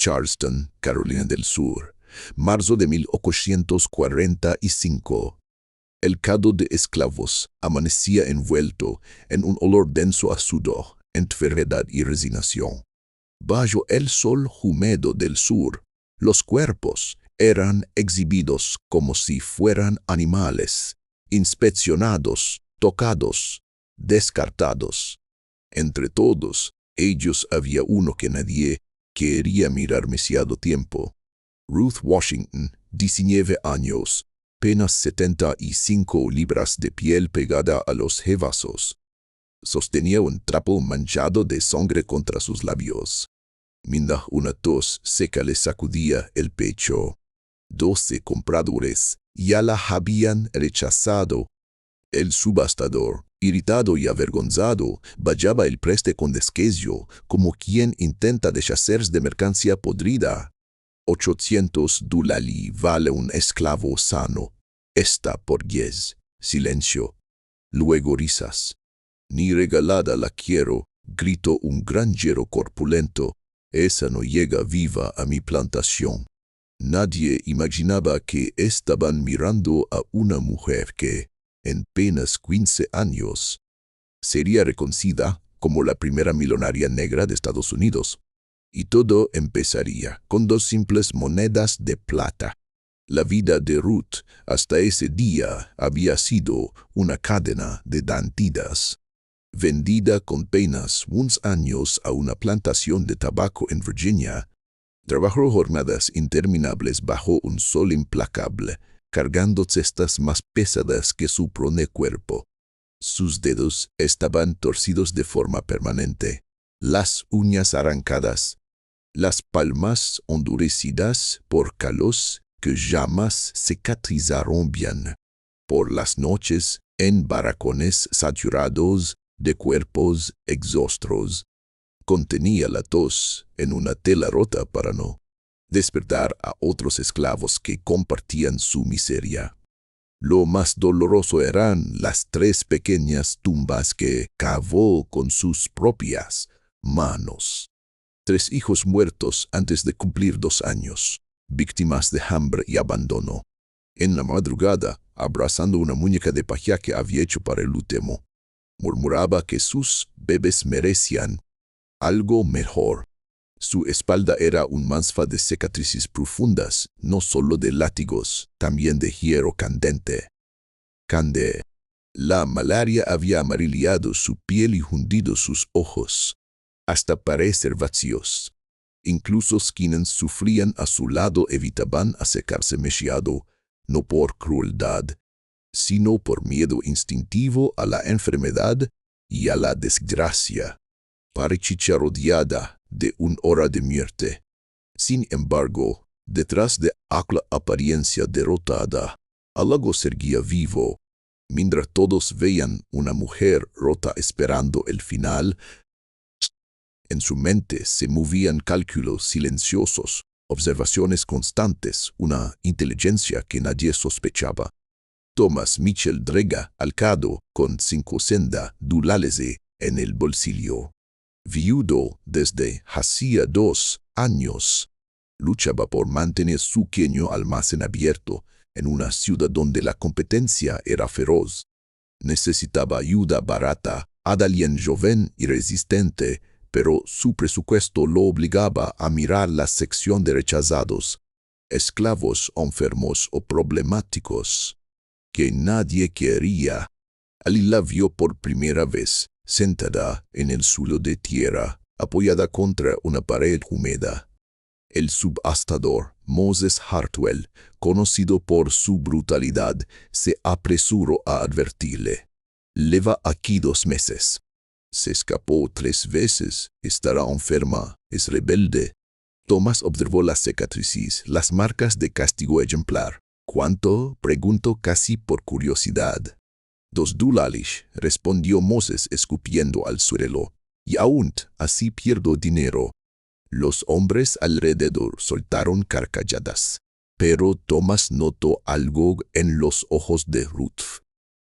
Charleston, Carolina del Sur, marzo de 1845. El cado de esclavos amanecía envuelto en un olor denso a sudor, enfermedad y resignación. Bajo el sol húmedo del sur, los cuerpos eran exhibidos como si fueran animales, inspeccionados, tocados, descartados. Entre todos ellos había uno que nadie quería mirar demasiado tiempo. Ruth Washington, 19 años, apenas 75 libras de piel pegada a los jevazos. Sostenía un trapo manchado de sangre contra sus labios. Mientras una tos seca le sacudía el pecho. 12 compradores ya la habían rechazado. El subastador, irritado y avergonzado, vallaba el preste con desprecio, como quien intenta deshacerse de mercancía podrida. $800 vale un esclavo sano. Esta por 10. Silencio. Luego risas. Ni regalada la quiero, gritó un granjero corpulento. Esa no llega viva a mi plantación. Nadie imaginaba que estaban mirando a una mujer que, en apenas 15 años, sería reconocida como la primera millonaria negra de Estados Unidos. Y todo empezaría con 2 simples monedas de plata. La vida de Ruth hasta ese día había sido una cadena de dantidas. Vendida con apenas unos años a una plantación de tabaco en Virginia, trabajó jornadas interminables bajo un sol implacable, cargando cestas más pesadas que su prone cuerpo. Sus dedos estaban torcidos de forma permanente, las uñas arrancadas, las palmas endurecidas por callos que jamás cicatrizaron bien. Por las noches, en barracones saturados de cuerpos exhaustos, contenía la tos en una tela rota para no despertar a otros esclavos que compartían su miseria. Lo más doloroso eran las 3 pequeñas tumbas que cavó con sus propias manos. 3 hijos muertos antes de cumplir 2 años, víctimas de hambre y abandono. En la madrugada, abrazando una muñeca de paja que había hecho para el último, murmuraba que sus bebés merecían algo mejor. Su espalda era un manfa de cicatrices profundas, no solo de látigos, también de hierro candente. La malaria había amarillado su piel y hundido sus ojos, hasta parecer vacíos. Incluso quienes sufrían a su lado evitaban acercarse demasiado, no por crueldad, sino por miedo instintivo a la enfermedad y a la desgracia. Parecía rodeada de una hora de muerte. Sin embargo, detrás de aquella apariencia derrotada, algo seguía vivo. Mientras todos veían una mujer rota esperando el final, en su mente se movían cálculos silenciosos, observaciones constantes, una inteligencia que nadie sospechaba. Thomas Mitchell Drega alcado con $500 en el bolsillo. Viudo desde hacía 2 años, luchaba por mantener su pequeño almacén abierto en una ciudad donde la competencia era feroz. Necesitaba ayuda barata, alguien joven y resistente, pero su presupuesto lo obligaba a mirar la sección de rechazados, esclavos enfermos o problemáticos, que nadie quería. Allí la vio por primera vez, sentada en el suelo de tierra, apoyada contra una pared húmeda. El subastador, Moses Hartwell, conocido por su brutalidad, se apresuró a advertirle. Lleva aquí 2 meses. Se escapó 3 veces, estará enferma, es rebelde. Thomas observó las cicatrices, las marcas de castigo ejemplar. ¿Cuánto? Preguntó casi por curiosidad. $2, respondió Moses escupiendo al suelo. Y aún así pierdo dinero. Los hombres alrededor soltaron carcajadas. Pero Thomas notó algo en los ojos de Ruth.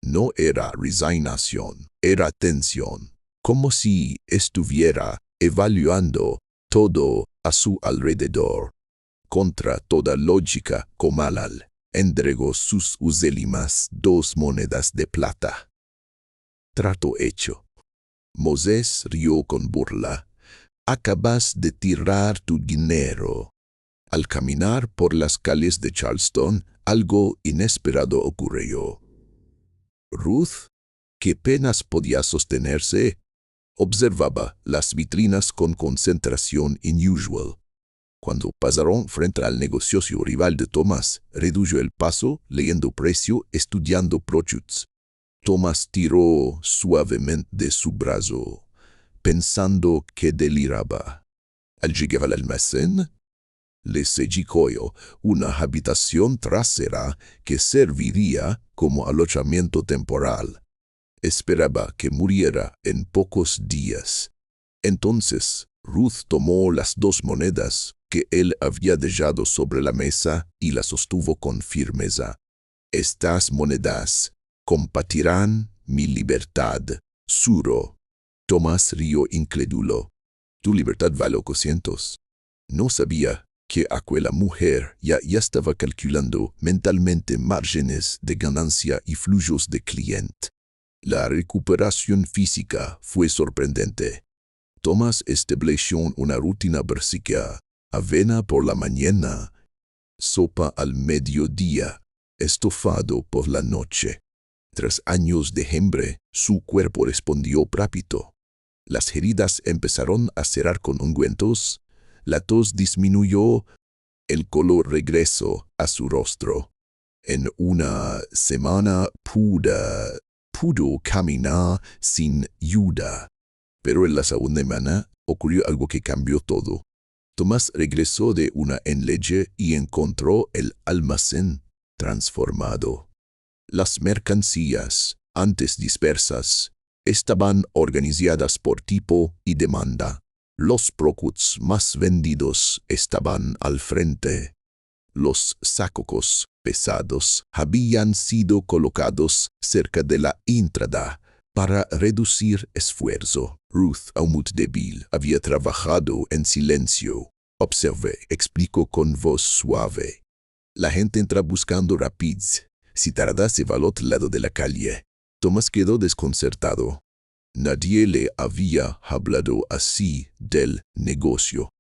No era resignación, era tensión, como si estuviera evaluando todo a su alrededor. Contra toda lógica, Comalal entregó sus usélimas 2 monedas de plata. Trato hecho. Moisés rió con burla. Acabas de tirar tu dinero. Al caminar por las calles de Charleston, algo inesperado ocurrió. Ruth, que apenas podía sostenerse, observaba las vitrinas con concentración inusual. Cuando pasaron frente al negocio rival de Thomas, redujo el paso, leyendo precio, estudiando prosciutos. Thomas tiró suavemente de su brazo, pensando que deliraba. Al llegar al almacén, le señaló una habitación trasera que serviría como alojamiento temporal. Esperaba que muriera en pocos días. Entonces, Ruth tomó las 2 monedas que él había dejado sobre la mesa y las sostuvo con firmeza. Estas monedas compartirán mi libertad, juro. Tomás rió incrédulo. Tu libertad vale 800. No sabía que aquella mujer ya estaba calculando mentalmente márgenes de ganancia y flujos de cliente. La recuperación física fue sorprendente. Tomás estableció una rutina básica: avena por la mañana, sopa al mediodía, estofado por la noche. Tras años de hambre, su cuerpo respondió rápido. Las heridas empezaron a cerrar con ungüentos, la tos disminuyó, el color regresó a su rostro. En una semana pudo caminar sin ayuda. Pero en la segunda semana ocurrió algo que cambió todo. Tomás regresó de una enleche y encontró el almacén transformado. Las mercancías, antes dispersas, estaban organizadas por tipo y demanda. Los productos más vendidos estaban al frente. Los sacos pesados habían sido colocados cerca de la entrada para reducir esfuerzo. Ruth, aún muy débil, había trabajado en silencio. Observé, explicó con voz suave. La gente entra buscando rapidez. Si tarda, se va al otro lado de la calle. Tomás quedó desconcertado. Nadie le había hablado así del negocio.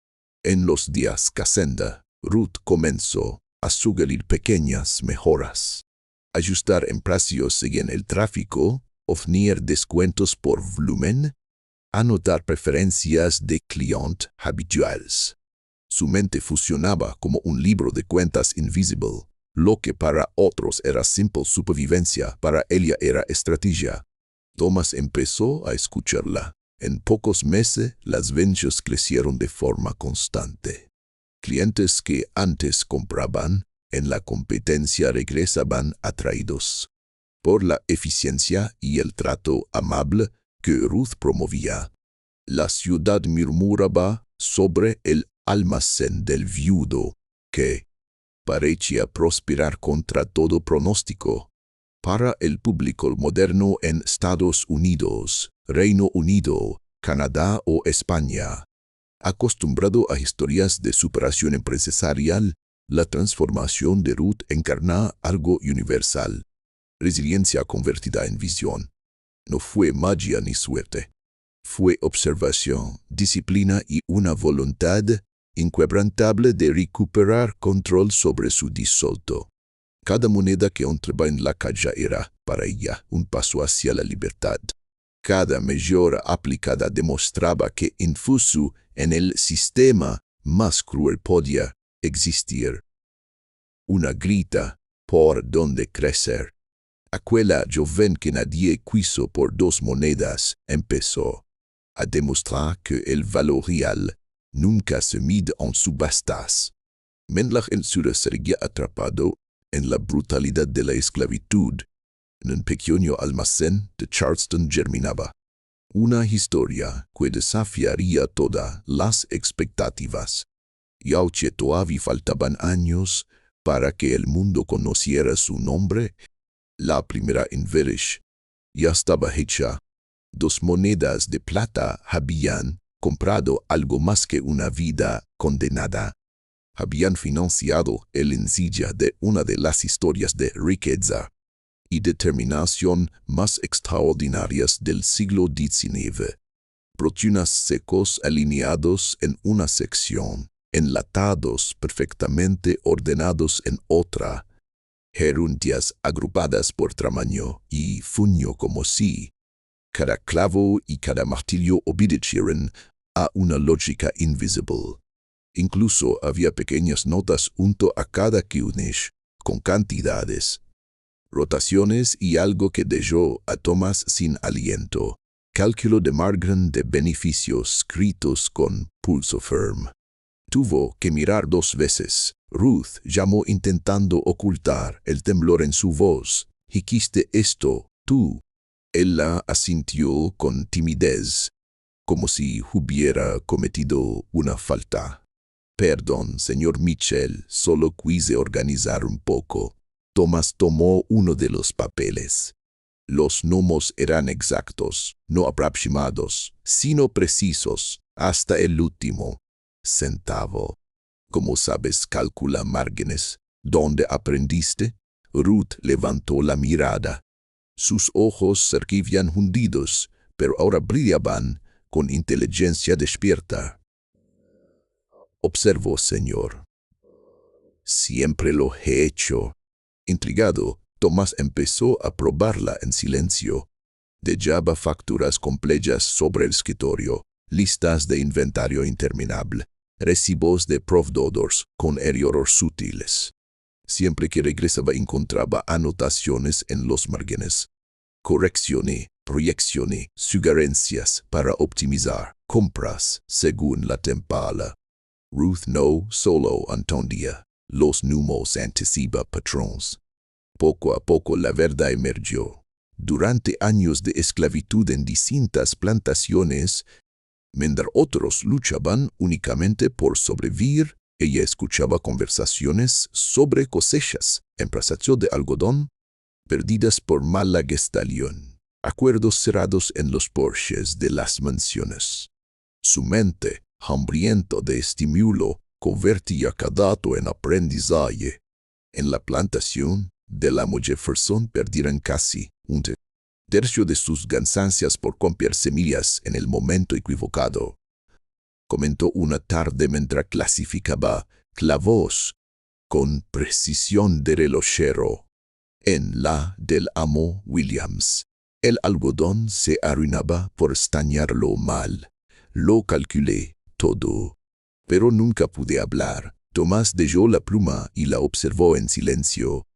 En los días casenda, Ruth comenzó a sugerir pequeñas mejoras. Ajustar en precios según el tráfico, ofrecer descuentos por volumen, anotar preferencias de cliente habituales. Su mente funcionaba como un libro de cuentas invisible. Lo que para otros era simple supervivencia, para ella era estrategia. Tomás empezó a escucharla. En pocos meses, las ventas crecieron de forma constante. Clientes que antes compraban en la competencia regresaban atraídos por la eficiencia y el trato amable que Ruth promovía. La ciudad murmuraba sobre el almacén del viudo, que parecía prosperar contra todo pronóstico. Para el público moderno en Estados Unidos, Reino Unido, Canadá o España, acostumbrado a historias de superación empresarial, la transformación de Ruth encarna algo universal. Resiliencia convertida en visión. No fue magia ni suerte. Fue observación, disciplina y una voluntad inquebrantable de recuperar control sobre su disuelto. Cada moneda que entraba en la caja era, para ella, un paso hacia la libertad. Cada mejora aplicada demostraba que infuso en el sistema más cruel podía existir. Una grita por donde crecer. Aquella joven que nadie quiso por 2 monedas empezó a demostrar que el valor real nunca se mide en subastas. Mientras el sur seguía atrapado en la brutalidad de la esclavitud, en un pequeño almacén de Charleston germinaba una historia que desafiaría todas las expectativas. Y aunque todavía faltaban años para que el mundo conociera su nombre, la primera Inverish ya estaba hecha. 2 monedas de plata habían comprado algo más que una vida condenada. Habían financiado el ensilla de una de las historias de riqueza y determinación más extraordinarias del siglo XIX. Proteínas secos alineados en una sección, enlatados perfectamente ordenados en otra, gerundias agrupadas por tamaño y fuño como si cada clavo y cada martillo obedecieran a una lógica invisible. Incluso había pequeñas notas junto a cada quiunish, con cantidades, rotaciones y algo que dejó a Tomás sin aliento. Cálculo de margen de beneficios escritos con pulso firme. Tuvo que mirar 2 veces. Ruth llamó intentando ocultar el temblor en su voz. «¿Hiciste esto, tú?» Él la asintió con timidez, como si hubiera cometido una falta. «Perdón, señor Mitchell, solo quise organizar un poco». Tomás tomó uno de los papeles. Los números eran exactos, no aproximados, sino precisos, hasta el último centavo. ¿Cómo sabes calcular márgenes? ¿Dónde aprendiste? Ruth levantó la mirada. Sus ojos seguían hundidos, pero ahora brillaban con inteligencia despierta. Observo, señor. Siempre lo he hecho. Intrigado, Tomás empezó a probarla en silencio. Dejaba facturas completas sobre el escritorio, listas de inventario interminable, recibos de proveedores con errores sutiles. Siempre que regresaba encontraba anotaciones en los márgenes. Correcciones, proyecciones, sugerencias para optimizar compras según la temporada. Ruth no solo entendía los números anticipa patrones. Poco a poco la verdad emergió. Durante años de esclavitud en distintas plantaciones, mientras otros luchaban únicamente por sobrevivir, ella escuchaba conversaciones sobre cosechas en plantación de algodón, perdidas por mala gestación, acuerdos cerrados en los porches de las mansiones. Su mente, hambriento de estímulo, convertía cada dato en aprendizaje. En la plantación de la Jefferson perdieron casi un tercio de sus ganancias por comprar semillas en el momento equivocado. Comentó una tarde mientras clasificaba clavos con precisión de relojero. En la del amo Williams, el algodón se arruinaba por estañarlo mal. Lo calculé todo, pero nunca pude hablar. Tomás dejó la pluma y la observó en silencio.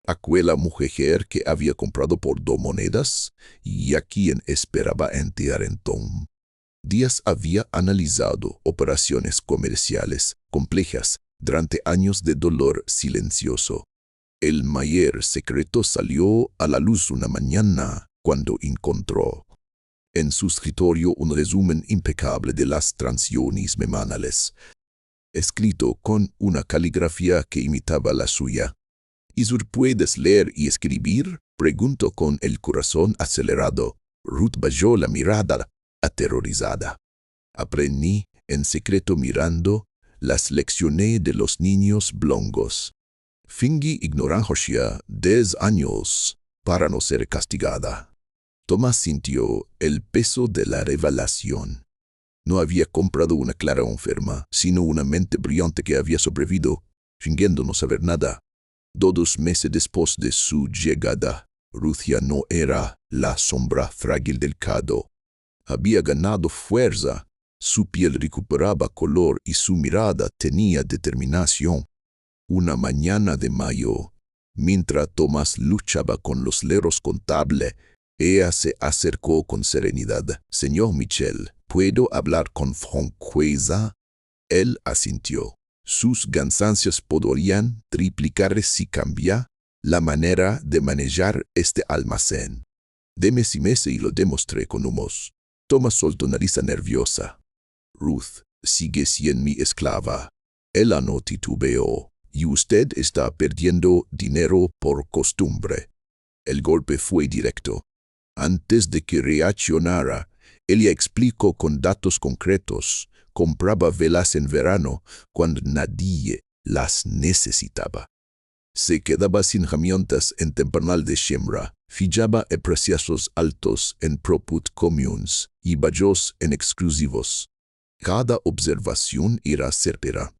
Aquella mujer que había comprado por 2 monedas y a quien esperaba enterrar en Tom. Díaz había analizado operaciones comerciales complejas durante años de dolor silencioso. El mayor secreto salió a la luz una mañana cuando encontró en su escritorio un resumen impecable de las transacciones semanales, escrito con una caligrafía que imitaba la suya. ¿Y tú puedes leer y escribir?, preguntó con el corazón acelerado. Ruth bajó la mirada, aterrorizada. Aprendí en secreto mirando las lecciones de los niños blongos. Fingí ignorancia 10 años para no ser castigada. Tomás sintió el peso de la revelación. No había comprado una Clara enferma, sino una mente brillante que había sobrevivido, fingiendo no saber nada. 2 meses después de su llegada, Ruth ya no era la sombra frágil del cado. Había ganado fuerza, su piel recuperaba color y su mirada tenía determinación. Una mañana de mayo, mientras Tomás luchaba con los leros contables, ella se acercó con serenidad. «Señor Mitchell, ¿puedo hablar con franqueza?» Él asintió. Sus ganancias podrían triplicar si cambia la manera de manejar este almacén. Deme 6 meses y lo demostré con humos. Tomás soltó una risa nerviosa. Ruth sigue siendo mi esclava. Él no titubeó. Y usted está perdiendo dinero por costumbre. El golpe fue directo. Antes de que reaccionara, Ella explicó con datos concretos. Compraba velas en verano cuando nadie las necesitaba. Se quedaba sin herramientas en temporal de siembra, fijaba a precios altos en proput comunes y bajos en exclusivos. Cada observación era certera.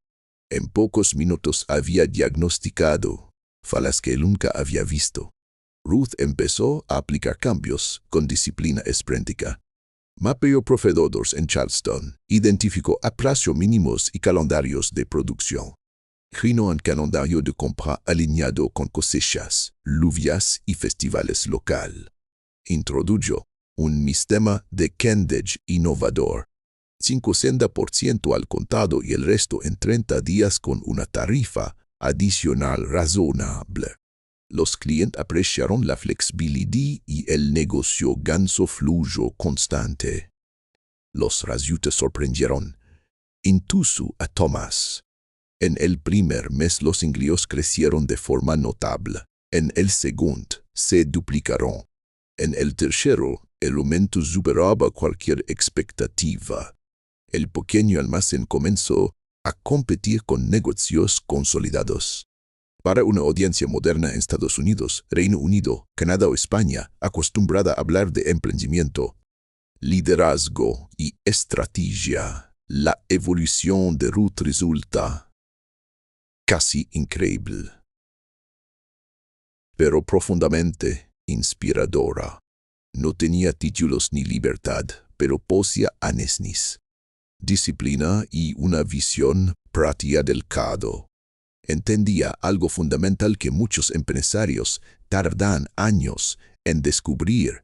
En pocos minutos había diagnosticado fallas que nunca había visto. Ruth empezó a aplicar cambios con disciplina espréntica. Mapeó proveedores en Charleston, identificó a plazo mínimos y calendarios de producción. Creó un calendario de compra alineado con cosechas, lluvias y festivales local. Introdujo un sistema de candage innovador. 50% al contado y el resto en 30 días con una tarifa adicional razonable. Los clientes apreciaron la flexibilidad y el negocio ganó flujo constante. Los resultados sorprendieron, incluso a Thomas. En el primer mes los ingresos crecieron de forma notable. En el segundo, se duplicaron. En el tercero, el aumento superaba cualquier expectativa. El pequeño almacén comenzó a competir con negocios consolidados. Para una audiencia moderna en Estados Unidos, Reino Unido, Canadá o España, acostumbrada a hablar de emprendimiento, liderazgo y estrategia, la evolución de Ruth resulta casi increíble, pero profundamente inspiradora. No tenía títulos ni libertad, pero poseía anesnis, disciplina y una visión práctica del mercado. Entendía algo fundamental que muchos empresarios tardan años en descubrir.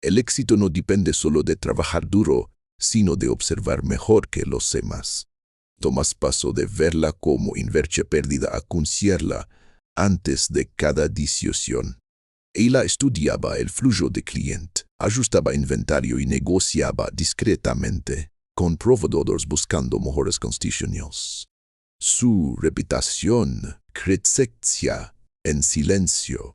El éxito no depende solo de trabajar duro, sino de observar mejor que los demás. Tomás pasó de verla como inversia perdida a conocerla antes de cada decisión. Ella estudiaba el flujo de cliente, ajustaba inventario y negociaba discretamente con proveedores buscando mejores condiciones. Su reputación crecía en silencio.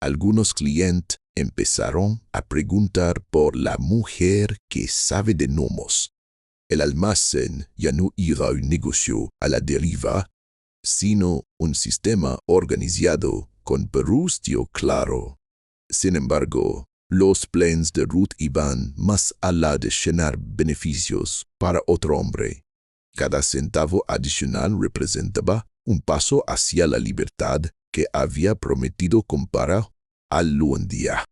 Algunos clientes empezaron a preguntar por la mujer que sabe de gnomos. El almacén ya no era un negocio a la deriva, sino un sistema organizado con perustio claro. Sin embargo, los planes de Ruth iban más allá de llenar beneficios para otro hombre. Cada centavo adicional representaba un paso hacia la libertad que había prometido comparar algún día.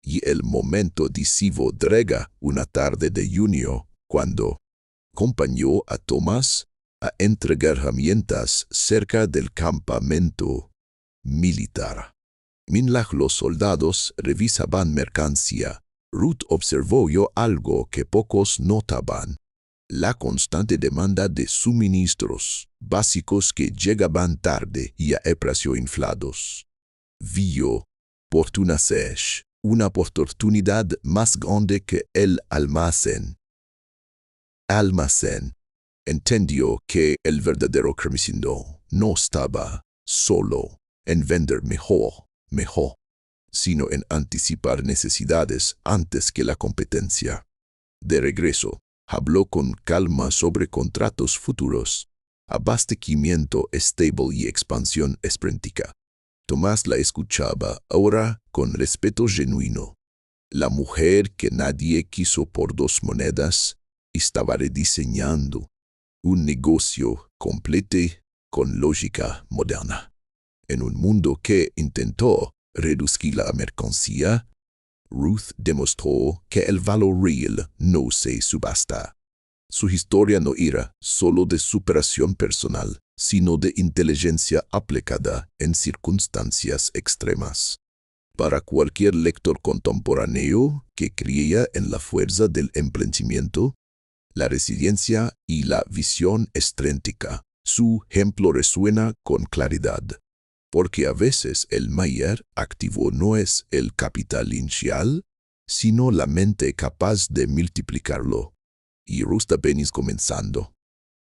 Y el momento decisivo llega una tarde de junio, cuando acompañó a Thomas a entregar herramientas cerca del campamento militar. Mientras los soldados revisaban mercancía, Ruth observó algo que pocos notaban: la constante demanda de suministros básicos que llegaban tarde y a precios inflados. Vio, por una oportunidad más grande que el almacén. Entendió que el verdadero crecimiento no estaba solo en vender mejor, sino en anticipar necesidades antes que la competencia. De regreso, habló con calma sobre contratos futuros, abastecimiento estable y expansión espréntica. Tomás la escuchaba ahora con respeto genuino. La mujer que nadie quiso por 2 monedas estaba rediseñando un negocio completo con lógica moderna. En un mundo que intentó reducir la mercancía, Ruth demostró que el valor real no se subasta. Su historia no era solo de superación personal, sino de inteligencia aplicada en circunstancias extremas. Para cualquier lector contemporáneo que creía en la fuerza del emprendimiento, la resiliencia y la visión estratégica, su ejemplo resuena con claridad. Porque a veces el mayor activo no es el capital inicial, sino la mente capaz de multiplicarlo. Y Ruth apenas comenzando.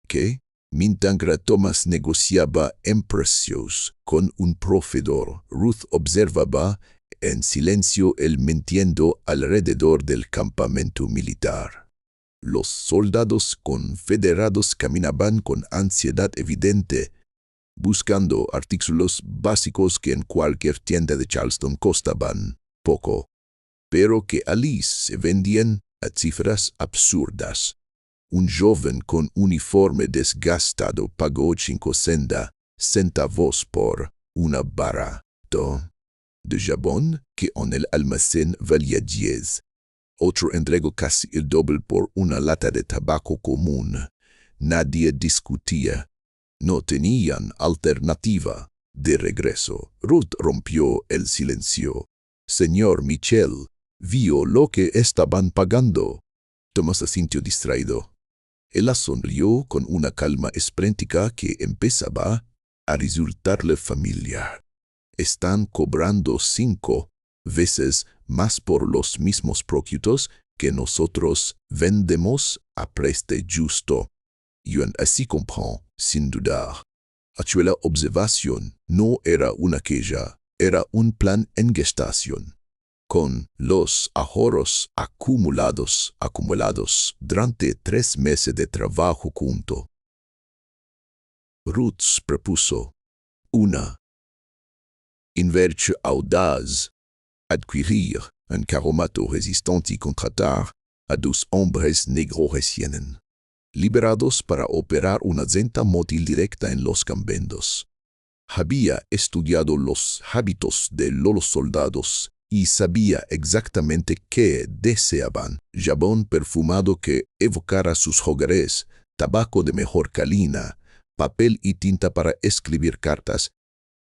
Que, mientras Thomas negociaba en precios con un proveedor, Ruth observaba en silencio el mintiendo alrededor del campamento militar. Los soldados confederados caminaban con ansiedad evidente, buscando artículos básicos que en cualquier tienda de Charleston costaban poco, pero que allí se vendían a cifras absurdas. Un joven con uniforme desgastado pagó 50 centavos por una barra de jabón que en el almacén valía 10. Otro entregó casi el doble por una lata de tabaco común. Nadie discutía. No tenían alternativa. De regreso, Ruth rompió el silencio. Señor Mitchell, vio lo que estaban pagando. Tomás asintió distraído. Ella sonrió con una calma espléndica que empezaba a resultarle familiar. Están cobrando 5 veces más por los mismos productos que nosotros vendemos a precio justo. Yo así comprend, sin dudar. Aquella observación no era una queja, era un plan en gestación. Con los ahorros acumulados durante 3 meses de trabajo junto, Ruth propuso una inversión audaz: adquirir un carromato resistente y contratar a 2 hombres negros recién liberados para operar una venta móvil directa en los campamentos. Había estudiado los hábitos de los soldados y sabía exactamente qué deseaban: jabón perfumado que evocara sus hogares, tabaco de mejor calidad, papel y tinta para escribir cartas,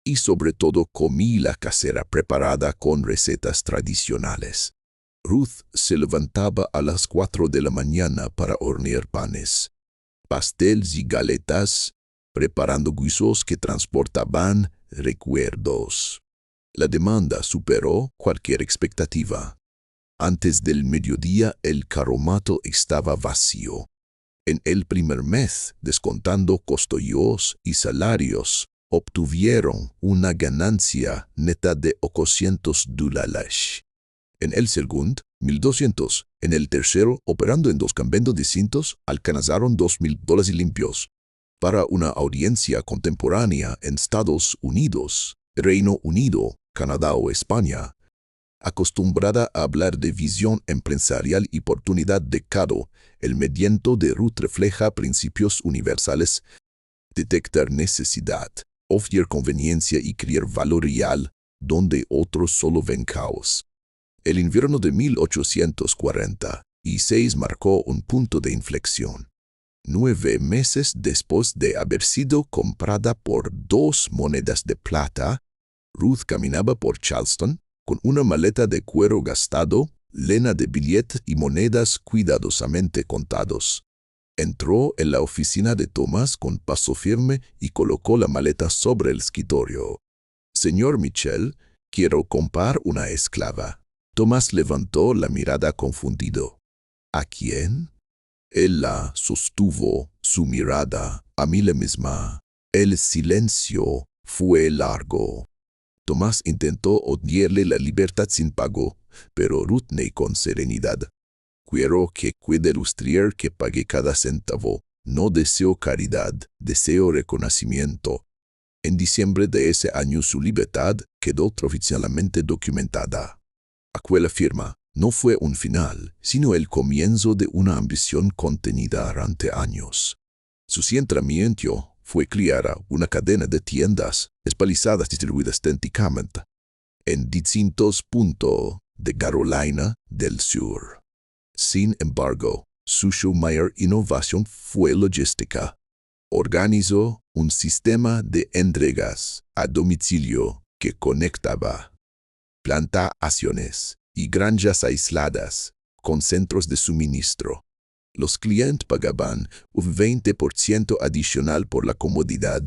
y sobre todo comida casera preparada con recetas tradicionales. Ruth se levantaba a las 4 de la mañana para hornear panes, pasteles y galetas, preparando guisos que transportaban recuerdos. La demanda superó cualquier expectativa. Antes del mediodía el carromato estaba vacío. En el primer mes, descontando costos y salarios, obtuvieron una ganancia neta de $800. En el segundo, 1,200. En el tercero, operando en 2 campamentos distintos, alcanzaron $2,000 limpios. Para una audiencia contemporánea en Estados Unidos, Reino Unido, Canadá o España, acostumbrada a hablar de visión empresarial y oportunidad de mercado, el mediano de Ruth refleja principios universales: detectar necesidad, ofrecer conveniencia y crear valor real, donde otros solo ven caos. El invierno de 1846 marcó un punto de inflexión. 9 meses después de haber sido comprada por 2 monedas de plata, Ruth caminaba por Charleston con una maleta de cuero gastado, llena de billetes y monedas cuidadosamente contados. Entró en la oficina de Tomás con paso firme y colocó la maleta sobre el escritorio. Señor Mitchell, quiero comprar una esclava. Tomás levantó la mirada confundido. ¿A quién? Ella sostuvo su mirada a mí misma. El silencio fue largo. Tomás intentó odiarle la libertad sin pago, pero Ruth negó con serenidad. Quiero que cuide ilustrar que pague cada centavo. No deseo caridad, deseo reconocimiento. En diciembre de ese año su libertad quedó oficialmente documentada. Aquella firma no fue un final, sino el comienzo de una ambición contenida durante años. Su centramiento fue crear una cadena de tiendas especializadas distribuidas técnicamente en distintos puntos de Carolina del Sur. Sin embargo, su mayor innovación fue logística. Organizó un sistema de entregas a domicilio que conectaba plantaciones y granjas aisladas con centros de suministro. Los clientes pagaban un 20% adicional por la comodidad,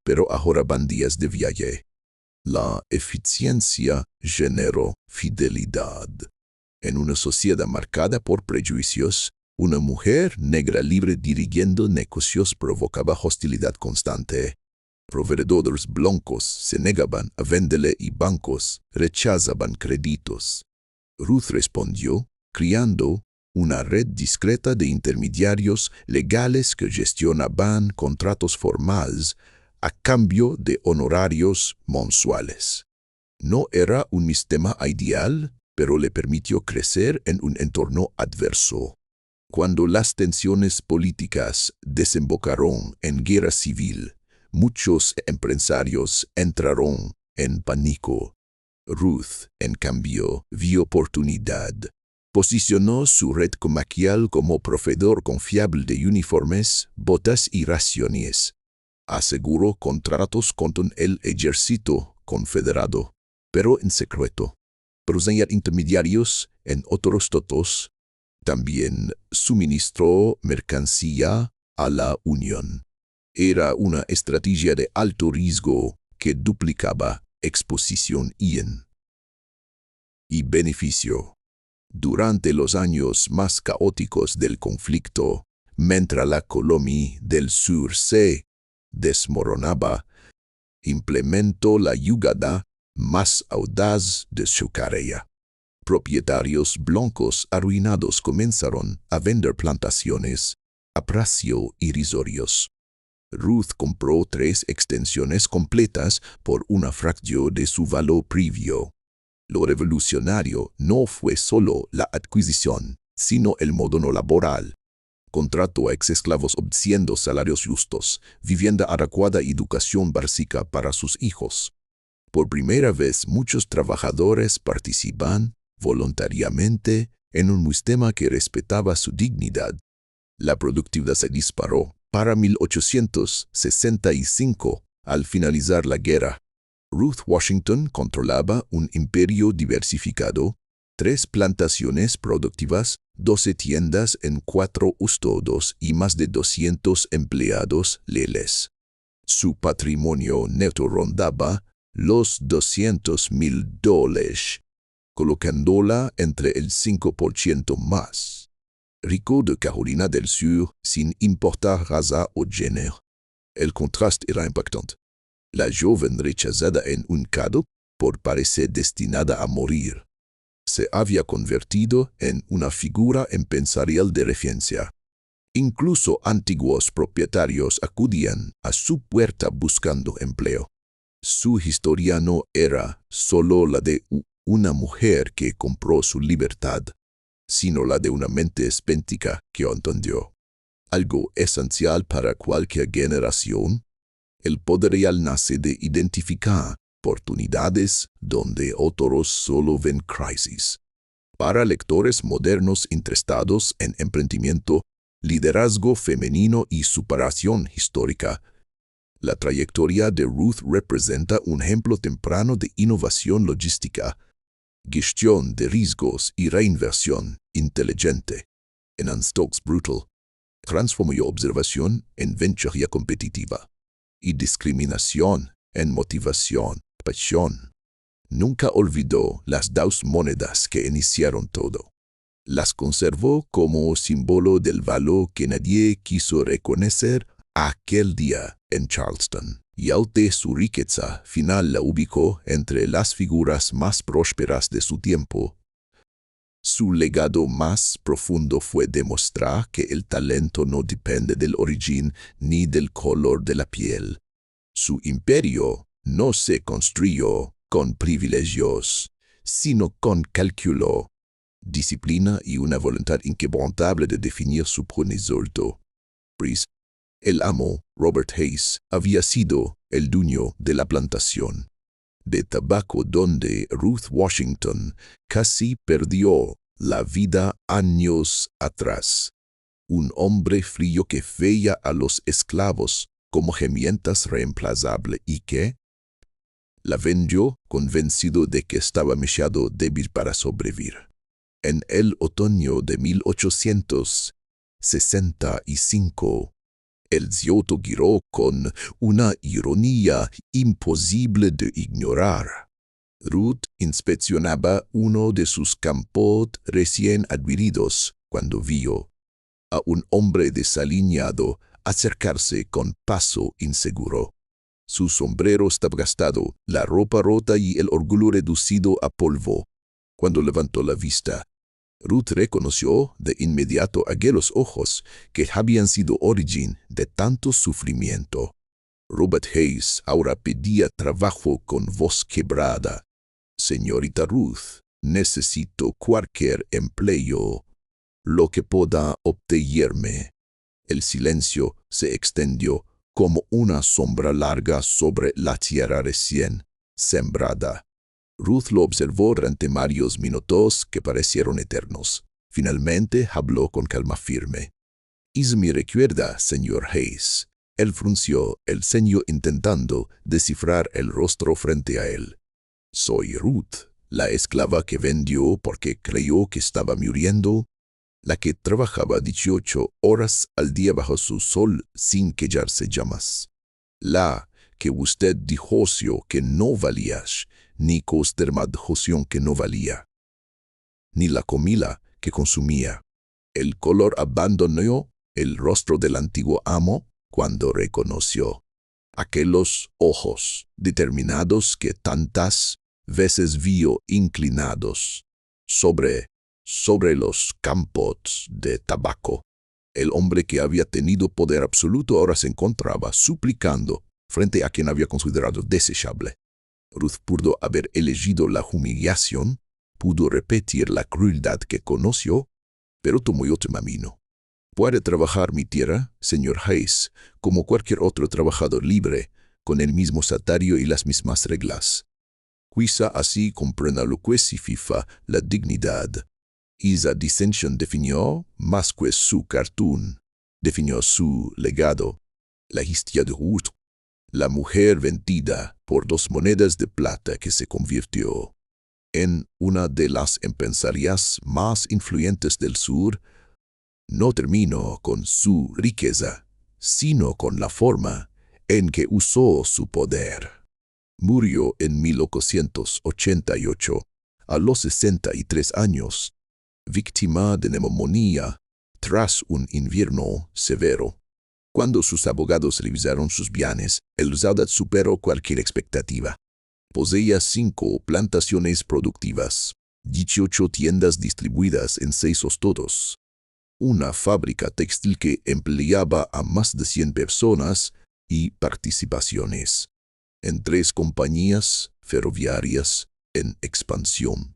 pero ahorraban días de viaje. La eficiencia generó fidelidad. En una sociedad marcada por prejuicios, una mujer negra libre dirigiendo negocios provocaba hostilidad constante. Proveedores blancos se negaban a venderle y bancos rechazaban créditos. Ruth respondió, creando una red discreta de intermediarios legales que gestionaban contratos formales a cambio de honorarios mensuales. No era un sistema ideal, pero le permitió crecer en un entorno adverso. Cuando las tensiones políticas desembocaron en guerra civil, muchos empresarios entraron en pánico. Ruth, en cambio, vio oportunidad. Posicionó su red comercial como proveedor confiable de uniformes, botas y raciones. Aseguró contratos con el ejército confederado, pero en secreto. Procedía intermediarios en otros estados. También suministró mercancía a la Unión. Era una estrategia de alto riesgo que duplicaba exposición y beneficio. Durante los años más caóticos del conflicto, mientras la colonia del sur se desmoronaba, implementó la jugada más audaz de su carrera. Propietarios blancos arruinados comenzaron a vender plantaciones a precios irrisorios. Ruth compró 3 extensiones completas por una fracción de su valor previo. Lo revolucionario no fue solo la adquisición, sino el modo no laboral. Contrató a ex-esclavos obteniendo salarios justos, vivienda adecuada y educación básica para sus hijos. Por primera vez, muchos trabajadores participan voluntariamente en un sistema que respetaba su dignidad. La productividad se disparó. Para 1865, al finalizar la guerra, Ruth Washington controlaba un imperio diversificado, 3 plantaciones productivas, 12 tiendas en 4 estados y más de 200 empleados leales. Su patrimonio neto rondaba los $200,000, colocándola entre el 5% más rico de Carolina del Sur sin importar raza o género. El contraste era impactante. La joven rechazada en un cado por parecer destinada a morir, se había convertido en una figura empresarial de referencia. Incluso antiguos propietarios acudían a su puerta buscando empleo. Su historia no era solo la de una mujer que compró su libertad, sino la de una mente espéntica que entendió algo esencial para cualquier generación. El poder real nace de identificar oportunidades donde otros solo ven crisis. Para lectores modernos interesados en emprendimiento, liderazgo femenino y superación histórica, la trayectoria de Ruth representa un ejemplo temprano de innovación logística, gestión de riesgos y reinversión inteligente. En un stocks brutal, transformó observación en ventura competitiva y discriminación en motivación, pasión. Nunca olvidó las 2 monedas que iniciaron todo. Las conservó como símbolo del valor que nadie quiso reconocer aquel día en Charleston, y ante su riqueza final la ubicó entre las figuras más prósperas de su tiempo. Su legado más profundo fue demostrar que el talento no depende del origen ni del color de la piel. Su imperio no se construyó con privilegios, sino con cálculo, disciplina y una voluntad inquebrantable de definir su propósito. El amo, Robert Hayes, había sido el dueño de la plantación de tabaco donde Ruth Washington casi perdió la vida años atrás. Un hombre frío que veía a los esclavos como herramientas reemplazables y que la vendió convencido de que estaba demasiado débil para sobrevivir. En el otoño de 1865, el Giotto giró con una ironía imposible de ignorar. Ruth inspeccionaba uno de sus campos recién adquiridos cuando vio a un hombre desaliñado acercarse con paso inseguro. Su sombrero estaba gastado, la ropa rota y el orgullo reducido a polvo. Cuando levantó la vista, Ruth reconoció de inmediato aquellos ojos que habían sido origen de tanto sufrimiento. Robert Hayes ahora pedía trabajo con voz quebrada. Señorita Ruth, necesito cualquier empleo, lo que pueda obtenerme. El silencio se extendió como una sombra larga sobre la tierra recién sembrada. Ruth lo observó durante varios minutos que parecieron eternos. Finalmente habló con calma firme. «¿Es mi recuerda, señor Hayes?» Él frunció el ceño intentando descifrar el rostro frente a él. «Soy Ruth, la esclava que vendió porque creyó que estaba muriendo, la que trabajaba 18 horas al día bajo su sol sin quejarse llamas. La que usted dijo que no valías, ni constermación que no valía, ni la comida que consumía. El color abandonó el rostro del antiguo amo cuando reconoció aquellos ojos determinados que tantas veces vio inclinados sobre los campos de tabaco. El hombre que había tenido poder absoluto ahora se encontraba suplicando frente a quien había considerado desechable. Ruth pudo haber elegido la humillación, pudo repetir la crueldad que conoció, pero tomó otro camino. «Puede trabajar mi tierra, señor Hayes, como cualquier otro trabajador libre, con el mismo salario y las mismas reglas. Quizá así comprenda lo que significa la dignidad. Esa distinción definió más que su cartoon, definió su legado, la historia de Ruth, la mujer vendida por 2 monedas de plata que se convirtió en una de las empresarias más influyentes del sur. No terminó con su riqueza, sino con la forma en que usó su poder. Murió en 1888, a los 63 años, víctima de neumonía tras un invierno severo. Cuando sus abogados revisaron sus bienes, el resultado superó cualquier expectativa. Poseía 5 plantaciones productivas, 18 tiendas distribuidas en 6 estados, una fábrica textil que empleaba a más de 100 personas y participaciones en 3 compañías ferroviarias en expansión.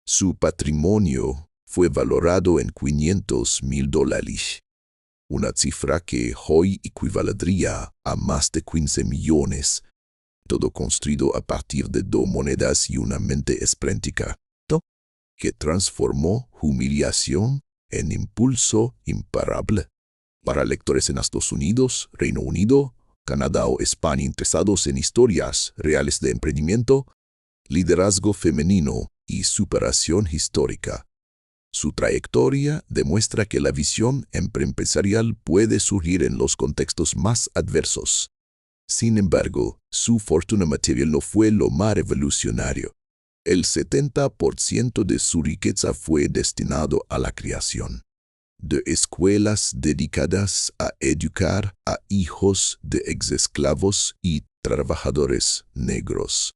Su patrimonio fue valorado en $500,000, una cifra que hoy equivaldría a más de 15 millones, todo construido a partir de 2 monedas y una mente espléndica, que transformó humillación en impulso imparable. Para lectores en Estados Unidos, Reino Unido, Canadá o España interesados en historias reales de emprendimiento, liderazgo femenino y superación histórica. Su trayectoria demuestra que la visión empresarial puede surgir en los contextos más adversos. Sin embargo, su fortuna material no fue lo más revolucionario. El 70% de su riqueza fue destinado a la creación de escuelas dedicadas a educar a hijos de exesclavos y trabajadores negros.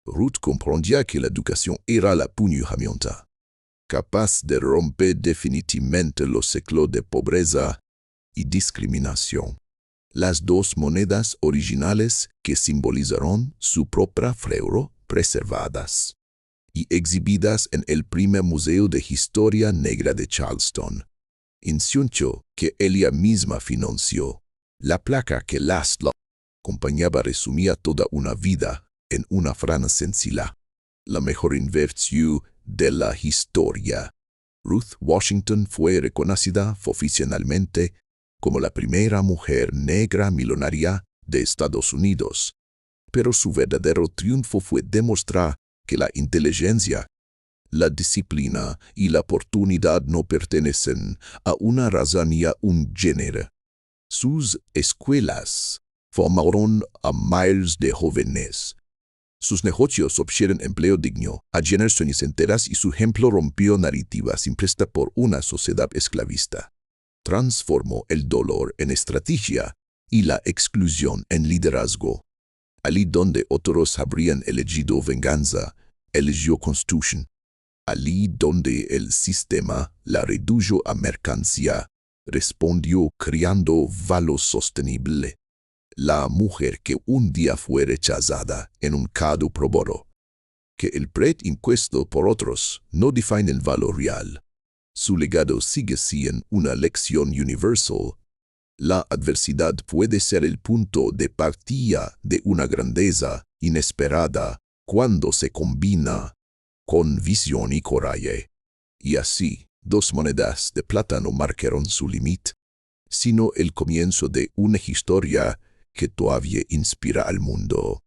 Ruth comprendía que la educación era la herramienta capaz de romper definitivamente los ciclos de pobreza y discriminación. Las 2 monedas originales que simbolizaron su propia euro preservadas y exhibidas en el primer Museo de Historia Negra de Charleston. Insinuó que ella misma financió. La placa que las acompañaba resumía toda una vida en una frase sencilla: la mejor inversión de la historia. Ruth Washington fue reconocida oficialmente como la primera mujer negra millonaria de Estados Unidos, pero su verdadero triunfo fue demostrar que la inteligencia, la disciplina y la oportunidad no pertenecen a una raza ni a un género. Sus escuelas formaron a miles de jóvenes. Sus negocios ofrecieron empleo digno a generaciones enteras y su ejemplo rompió narrativas impuestas por una sociedad esclavista. Transformó el dolor en estrategia y la exclusión en liderazgo. Allí donde otros habrían elegido venganza, eligió constitución. Allí donde el sistema la redujo a mercancía, respondió creando valor sostenible. La mujer que un día fue rechazada en un caso probó que el precio impuesto por otros no define el valor real. Su legado sigue siendo una lección universal. La adversidad puede ser el punto de partida de una grandeza inesperada cuando se combina con visión y coraje. Y así, 2 monedas de plata no marcaron su límite, sino el comienzo de una historia que todavía inspira al mundo.